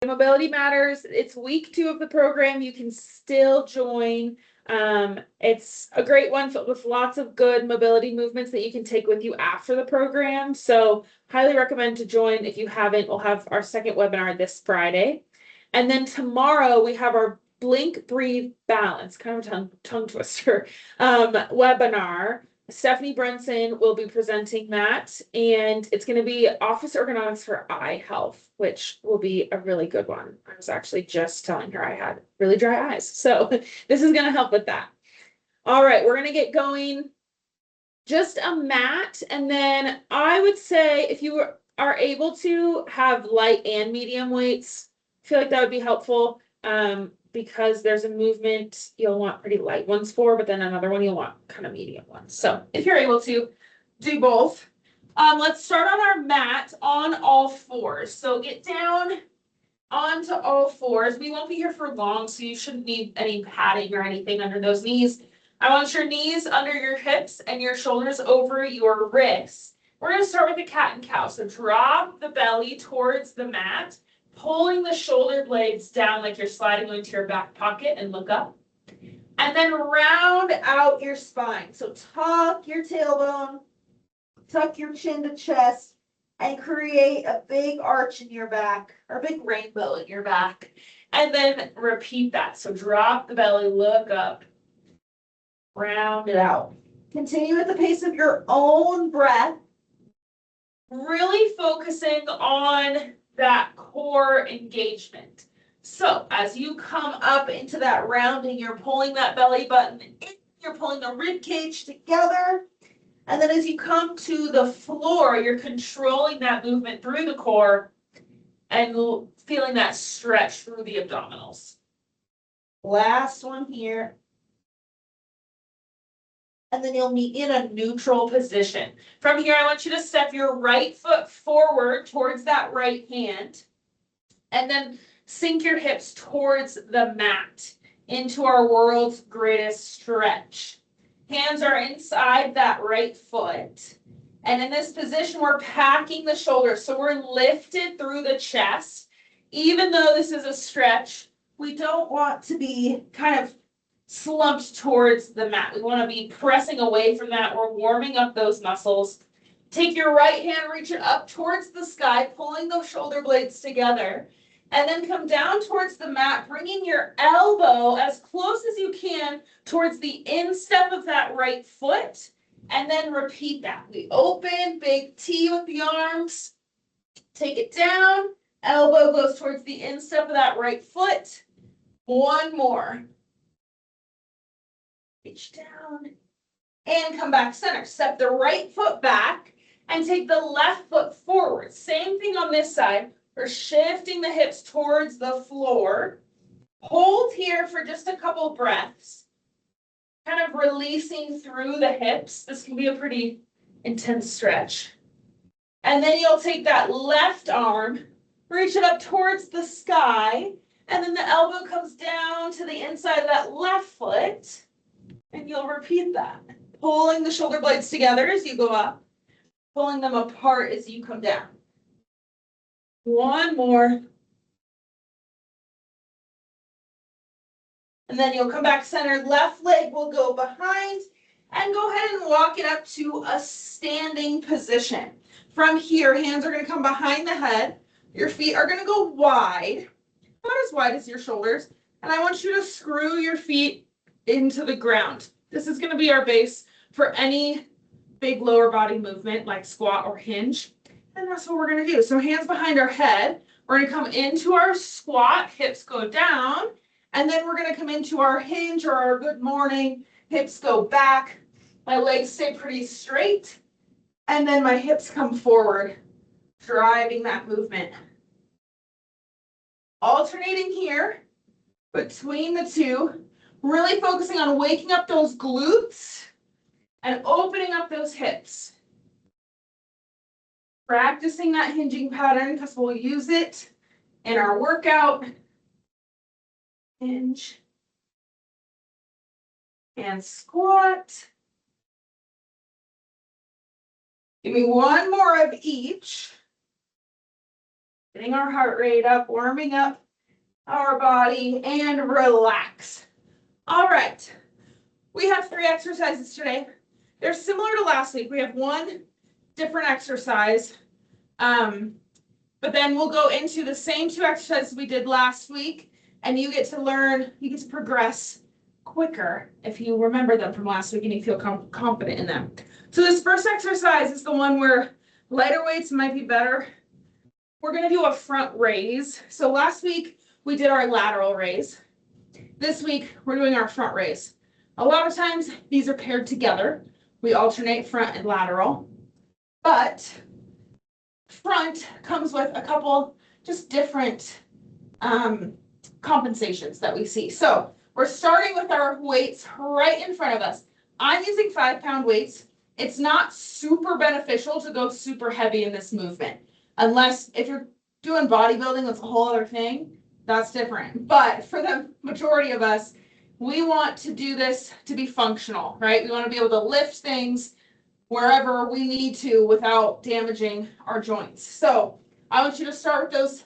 Mobility matters. It's week 2 of the program. You can still join. It's a great one with lots of good mobility movements that you can take with you after the program. So highly recommend to join if you haven't. We'll have our second webinar this Friday. And then tomorrow we have our Blink, Breathe, Balance, kind of a tongue twister, webinar. Stephanie Brunson will be presenting that, and it's going to be office ergonomics for eye health, which will be a really good one. I was actually just telling her I had really dry eyes, so this is going to help with that. All right, we're going to get going. Just a mat, and then I would say if you are able to have light and medium weights, I feel like that would be helpful. Because there's a movement you'll want pretty light ones for, but then another one you'll want kind of medium ones. So if you're able to do both, let's start on our mat on all fours. So get down onto all fours. We won't be here for long, so you shouldn't need any padding or anything under those knees. I want your knees under your hips and your shoulders over your wrists. We're going to start with a cat and cow. So drop the belly towards the mat, pulling the shoulder blades down like you're sliding into your back pocket, and look up. And then round out your spine. So tuck your tailbone, tuck your chin to chest, and create a big arch in your back, or a big rainbow in your back. And then repeat that. So drop the belly, look up, round it out. Continue at the pace of your own breath, really focusing on that core engagement. So as you come up into that rounding, you're pulling that belly button in, you're pulling the rib cage together. And then as you come to the floor, you're controlling that movement through the core and feeling that stretch through the abdominals. Last one here. And then you'll meet in a neutral position. From here, I want you to step your right foot forward towards that right hand, and then sink your hips towards the mat into our world's greatest stretch. Hands are inside that right foot. And in this position, we're packing the shoulders. So we're lifted through the chest. Even though this is a stretch, we don't want to be kind of slumped towards the mat. We want to be pressing away from that. We're warming up those muscles. Take your right hand, reach it up towards the sky, pulling those shoulder blades together, and then come down towards the mat, bringing your elbow as close as you can towards the instep of that right foot, and then repeat that. We open, big T with the arms, take it down, elbow goes towards the instep of that right foot. One more. Reach down and come back center. Step the right foot back and take the left foot forward. Same thing on this side. We're shifting the hips towards the floor. Hold here for just a couple breaths. Kind of releasing through the hips. This can be a pretty intense stretch. And then you'll take that left arm, reach it up towards the sky, and then the elbow comes down to the inside of that left foot. And you'll repeat that, pulling the shoulder blades together as you go up, pulling them apart as you come down. One more. And then you'll come back centered. Left leg will go behind and go ahead and walk it up to a standing position. From here, hands are going to come behind the head. Your feet are going to go wide, not as wide as your shoulders. And I want you to screw your feet into the ground. This is going to be our base for any big lower body movement like squat or hinge. And that's what we're going to do. So hands behind our head. We're going to come into our squat, hips go down, and then we're going to come into our hinge or our good morning. Hips go back. My legs stay pretty straight. And then my hips come forward, driving that movement. Alternating here between the two. Really focusing on waking up those glutes and opening up those hips. Practicing that hinging pattern because we'll use it in our workout. Hinge and squat. Give me one more of each. Getting our heart rate up, warming up our body, and relax. All right. We have 3 exercises today. They're similar to last week. We have one different exercise, but then we'll go into the same 2 exercises we did last week, and you get to progress quicker if you remember them from last week and you feel confident in them. So this first exercise is the one where lighter weights might be better. We're going to do a front raise. So last week we did our lateral raise. This week we're doing our front raise. A lot of times these are paired together. We alternate front and lateral, but front comes with a couple just different compensations that we see. So we're starting with our weights right in front of us. I'm using 5-pound weights. It's not super beneficial to go super heavy in this movement, unless if you're doing bodybuilding, that's a whole other thing. That's different. But for the majority of us, we want to do this to be functional, right? We want to be able to lift things wherever we need to without damaging our joints. So I want you to start with those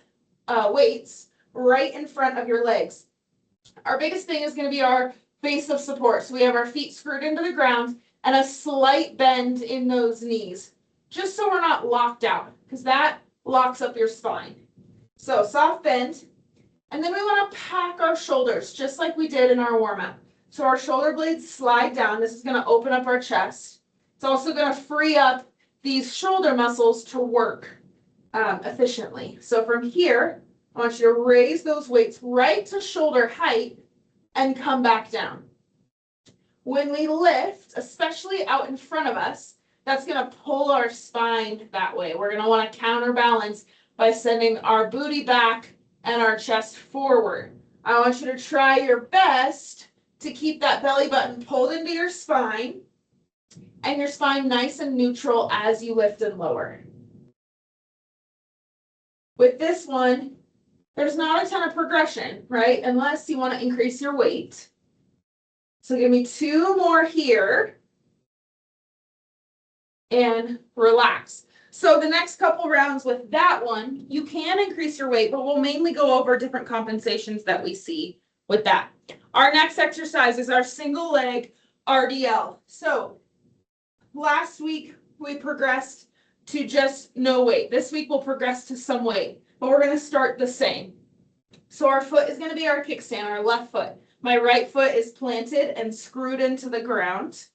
weights right in front of your legs. Our biggest thing is going to be our base of support. So we have our feet screwed into the ground and a slight bend in those knees, just so we're not locked out, because that locks up your spine. So soft bend. And then we want to pack our shoulders, just like we did in our warm-up. So our shoulder blades slide down. This is going to open up our chest. It's also going to free up these shoulder muscles to work efficiently. So from here, I want you to raise those weights right to shoulder height and come back down. When we lift, especially out in front of us, that's going to pull our spine that way. We're going to want to counterbalance by sending our booty back and our chest forward. I want you to try your best to keep that belly button pulled into your spine and your spine nice and neutral as you lift and lower. With this one, there's not a ton of progression, right? Unless you want to increase your weight. So give me 2 more here and relax. So the next couple rounds with that one, you can increase your weight, but we'll mainly go over different compensations that we see with that. Our next exercise is our single leg RDL. So last week we progressed to just no weight. This week we'll progress to some weight, but we're going to start the same. So our foot is going to be our kickstand, our left foot. My right foot is planted and screwed into the ground.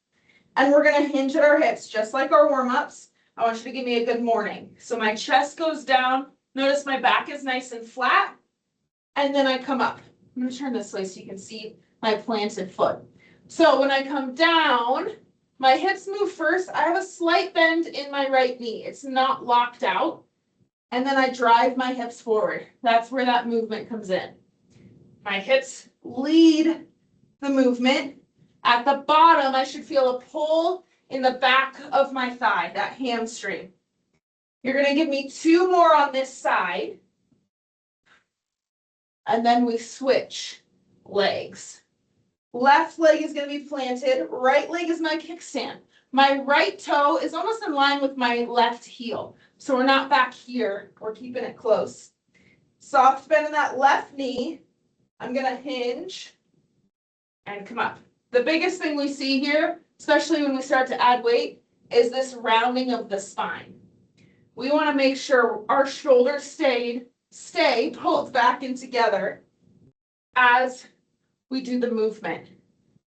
And we're going to hinge at our hips, just like our warm-ups. I want you to give me a good morning. So my chest goes down. Notice my back is nice and flat. And then I come up. I'm going to turn this way so you can see my planted foot. So when I come down, my hips move first. I have a slight bend in my right knee. It's not locked out. And then I drive my hips forward. That's where that movement comes in. My hips lead the movement. At the bottom, I should feel a pull in the back of my thigh, that hamstring. You're going to give me 2 more on this side. And then we switch legs. Left leg is going to be planted. Right leg is my kickstand. My right toe is almost in line with my left heel. So we're not back here. We're keeping it close. Soft bend in that left knee. I'm going to hinge and come up. The biggest thing we see here, especially when we start to add weight, is this rounding of the spine. We want to make sure our shoulders stay pulled back and together as we do the movement.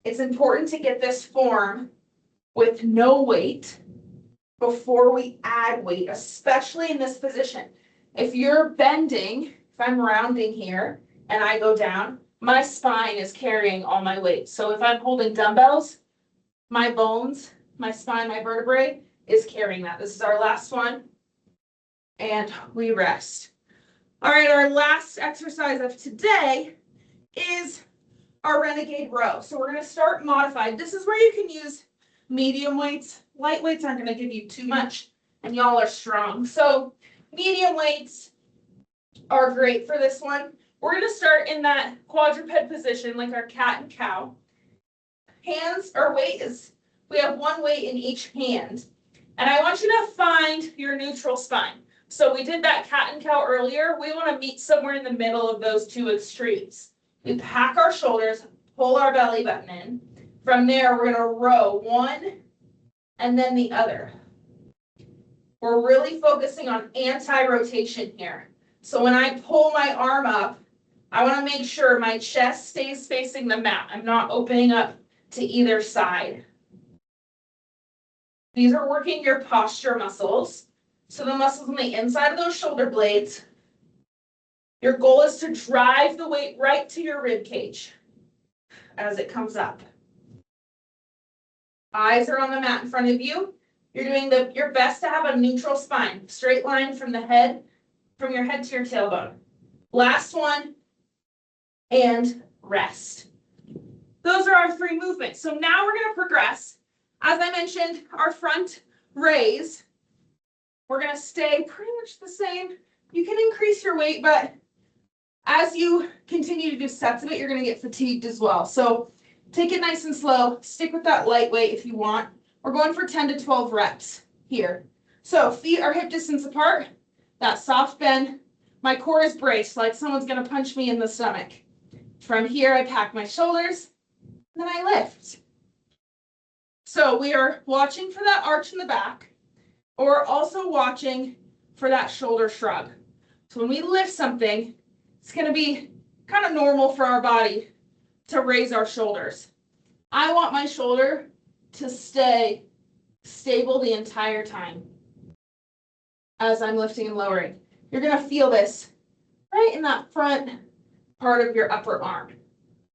It's important to get this form with no weight before we add weight, especially in this position. If you're bending, if I'm rounding here and I go down, my spine is carrying all my weight. So if I'm holding dumbbells, my bones, my spine, my vertebrae is carrying that. This is our last one. And we rest. All right, our last exercise of today is our renegade row. So we're going to start modified. This is where you can use medium weights. Light weights aren't going to give you too much, and y'all are strong. So medium weights are great for this one. We're going to start in that quadruped position, like our cat and cow. Hands, our weight is, we have 1 weight in each hand. And I want you to find your neutral spine. So we did that cat and cow earlier. We want to meet somewhere in the middle of those two extremes. We pack our shoulders, pull our belly button in. From there, we're going to row one and then the other. We're really focusing on anti-rotation here. So when I pull my arm up, I want to make sure my chest stays facing the mat. I'm not opening up to either side. These are working your posture muscles. So the muscles on the inside of those shoulder blades. Your goal is to drive the weight right to your rib cage as it comes up. Eyes are on the mat in front of you. You're doing your best to have a neutral spine, straight line from the head, from your head to your tailbone. Last one, and rest. Those are our 3 movements. So now we're going to progress. As I mentioned, our front raise, we're going to stay pretty much the same. You can increase your weight, but as you continue to do sets of it, you're going to get fatigued as well. So take it nice and slow. Stick with that light weight if you want. We're going for 10 to 12 reps here. So feet are hip distance apart. That soft bend. My core is braced like someone's going to punch me in the stomach. From here, I pack my shoulders, and then I lift. So we are watching for that arch in the back, or also watching for that shoulder shrug. So when we lift something, it's going to be kind of normal for our body to raise our shoulders. I want my shoulder to stay stable the entire time as I'm lifting and lowering. You're going to feel this right in that front part of your upper arm.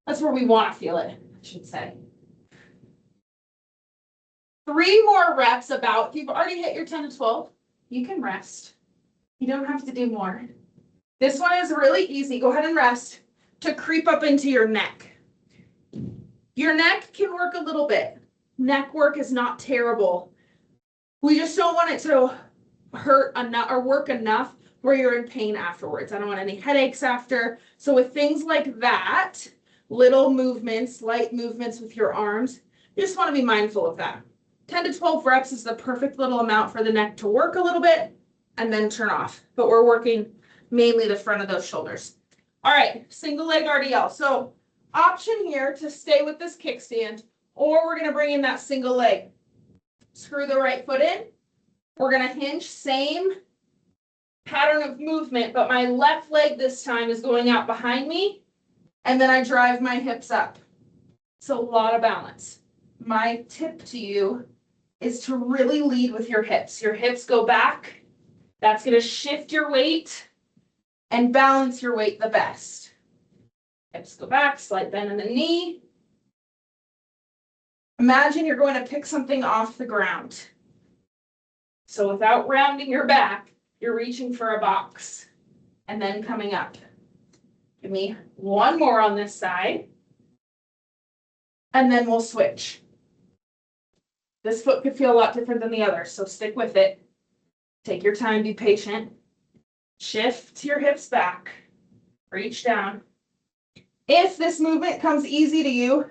That's where we want to feel it, I should say. 3 more reps about. If you've already hit your 10 to 12, you can rest. You don't have to do more. This one is really easy. Go ahead and rest to creep up into your neck. Your neck can work a little bit. Neck work is not terrible. We just don't want it to hurt enough or work enough where you're in pain afterwards. I don't want any headaches after. So with things like that, little movements, light movements with your arms, you just want to be mindful of that. 10 to 12 reps is the perfect little amount for the neck to work a little bit and then turn off. But we're working mainly the front of those shoulders. All right, single leg RDL. So option here to stay with this kickstand, or we're going to bring in that single leg. Screw the right foot in. We're going to hinge, same pattern of movement, but my left leg this time is going out behind me, and then I drive my hips up. It's a lot of balance. My tip to you is to really lead with your hips. Your hips go back. That's going to shift your weight and balance your weight the best. Hips go back, slight bend in the knee. Imagine you're going to pick something off the ground. So without rounding your back, you're reaching for a box and then coming up. Give me 1 more on this side, and then we'll switch. This foot could feel a lot different than the other, so stick with it. Take your time, be patient. Shift your hips back, reach down. If this movement comes easy to you,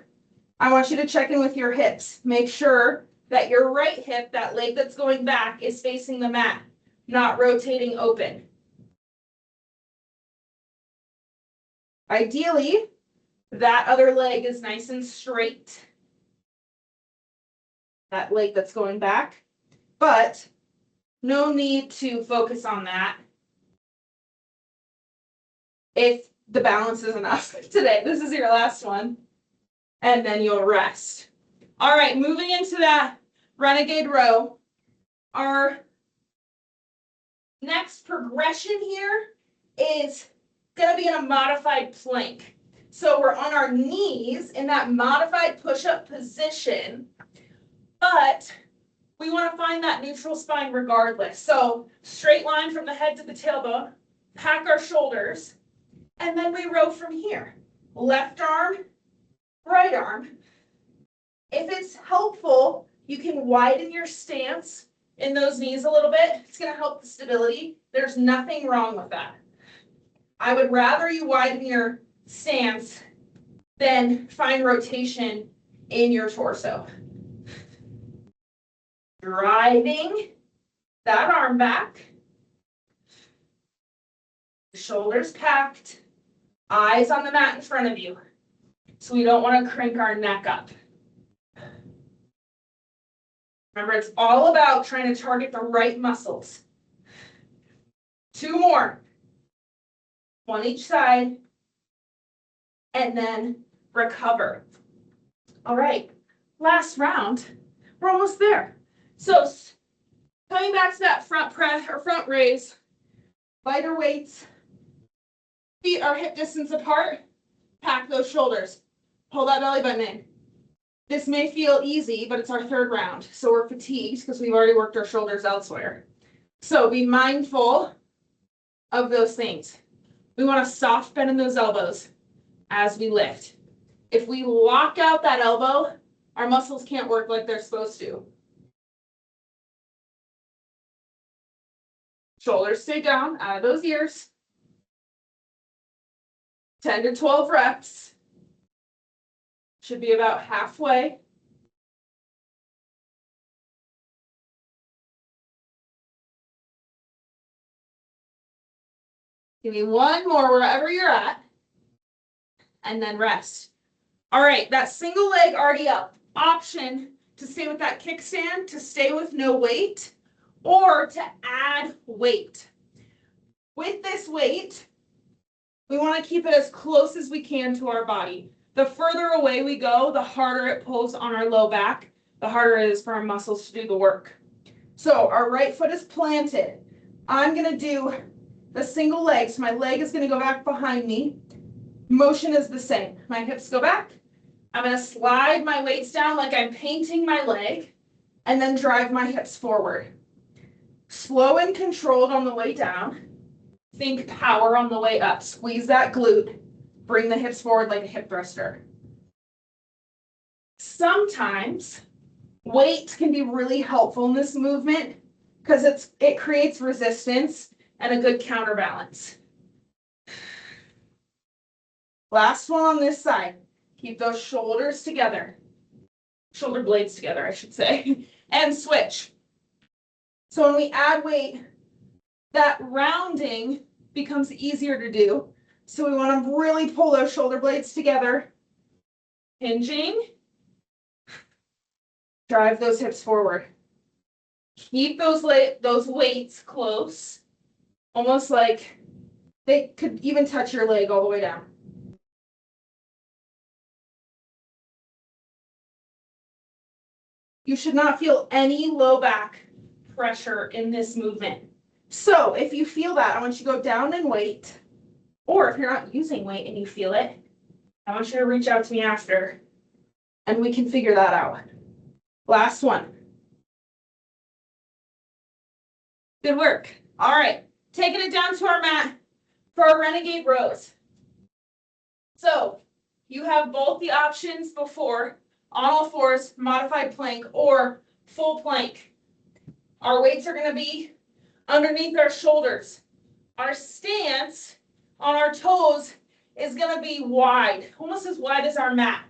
I want you to check in with your hips. Make sure that your right hip, that leg that's going back, is facing the mat, not rotating open. Ideally, that other leg is nice and straight. That leg that's going back, but no need to focus on that if the balance is enough today. This is your last one, and then you'll rest. All right, moving into that renegade row. Our next progression here is going to be in a modified plank. So we're on our knees in that modified push-up position, but we want to find that neutral spine regardless. So straight line from the head to the tailbone, pack our shoulders, and then we row from here. Left arm, right arm. If it's helpful, you can widen your stance in those knees a little bit. It's going to help the stability. There's nothing wrong with that. I would rather you widen your stance than find rotation in your torso. Driving that arm back, Shoulders packed, eyes on the mat in front of you. So we don't want to crank our neck up. Remember, it's all about trying to target the right muscles. 2 more. 1 each side. And then recover. All right, last round. We're almost there. So coming back to that front press or front raise, lighter weights, feet are hip distance apart, pack those shoulders, pull that belly button in. This may feel easy, but it's our 3rd round, so we're fatigued because we've already worked our shoulders elsewhere. So be mindful of those things. We want a soft bend in those elbows as we lift. If we lock out that elbow, our muscles can't work like they're supposed to. Shoulders stay down out of those ears. 10 to 12 reps. Should be about halfway. Give me 1 more wherever you're at. And then rest. All right, that single leg already up. Option to stay with that kickstand, to stay with no weight, or to add weight. With this weight, we want to keep it as close as we can to our body. The further away we go, the harder it pulls on our low back, the harder it is for our muscles to do the work. So our right foot is planted. I'm going to do the single leg. So my leg is going to go back behind me. Motion is the same. My hips go back. I'm going to slide my weights down like I'm painting my leg, and then drive my hips forward. Slow and controlled on the way down. Think power on the way up. Squeeze that glute. Bring the hips forward like a hip thruster. Sometimes weight can be really helpful in this movement because it creates resistance and a good counterbalance. Last one on this side. Keep those shoulders together. Shoulder blades together, I should say. And switch. So when we add weight, that rounding becomes easier to do. So we want to really pull those shoulder blades together. Hinging. Drive those hips forward. Keep those weights close. Almost like they could even touch your leg all the way down. You should not feel any low back pressure in this movement. So if you feel that, I want you to go down in weight, or if you're not using weight and you feel it, I want you to reach out to me after, and we can figure that out. Last one. Good work. All right, taking it down to our mat for our renegade rows. So you have both the options before, on all fours, modified plank, or full plank. Our weights are going to be underneath our shoulders. Our stance on our toes is going to be wide, almost as wide as our mat.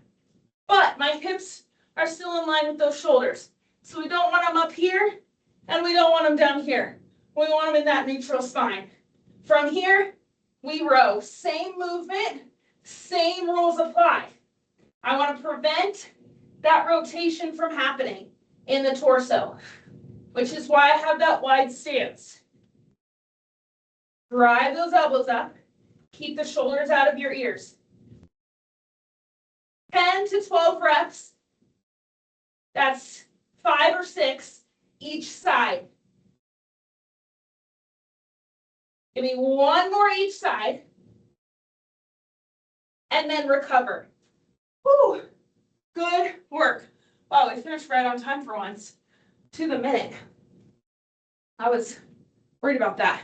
But my hips are still in line with those shoulders. So we don't want them up here, and we don't want them down here. We want them in that neutral spine. From here, we row. Same movement, same rules apply. I want to prevent that rotation from happening in the torso, which is why I have that wide stance. Drive those elbows up. Keep the shoulders out of your ears. 10 to 12 reps. That's 5 or 6 each side. Give me 1 more each side. And then recover. Whew. Good work. Wow, we finished right on time for once. To the minute. I was worried about that.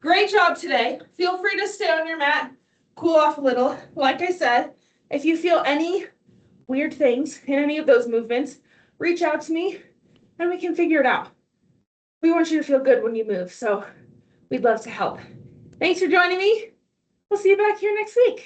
Great job today. Feel free to stay on your mat, cool off a little. Like I said, if you feel any weird things in any of those movements, reach out to me and we can figure it out. We want you to feel good when you move, so we'd love to help. Thanks for joining me. We'll see you back here next week.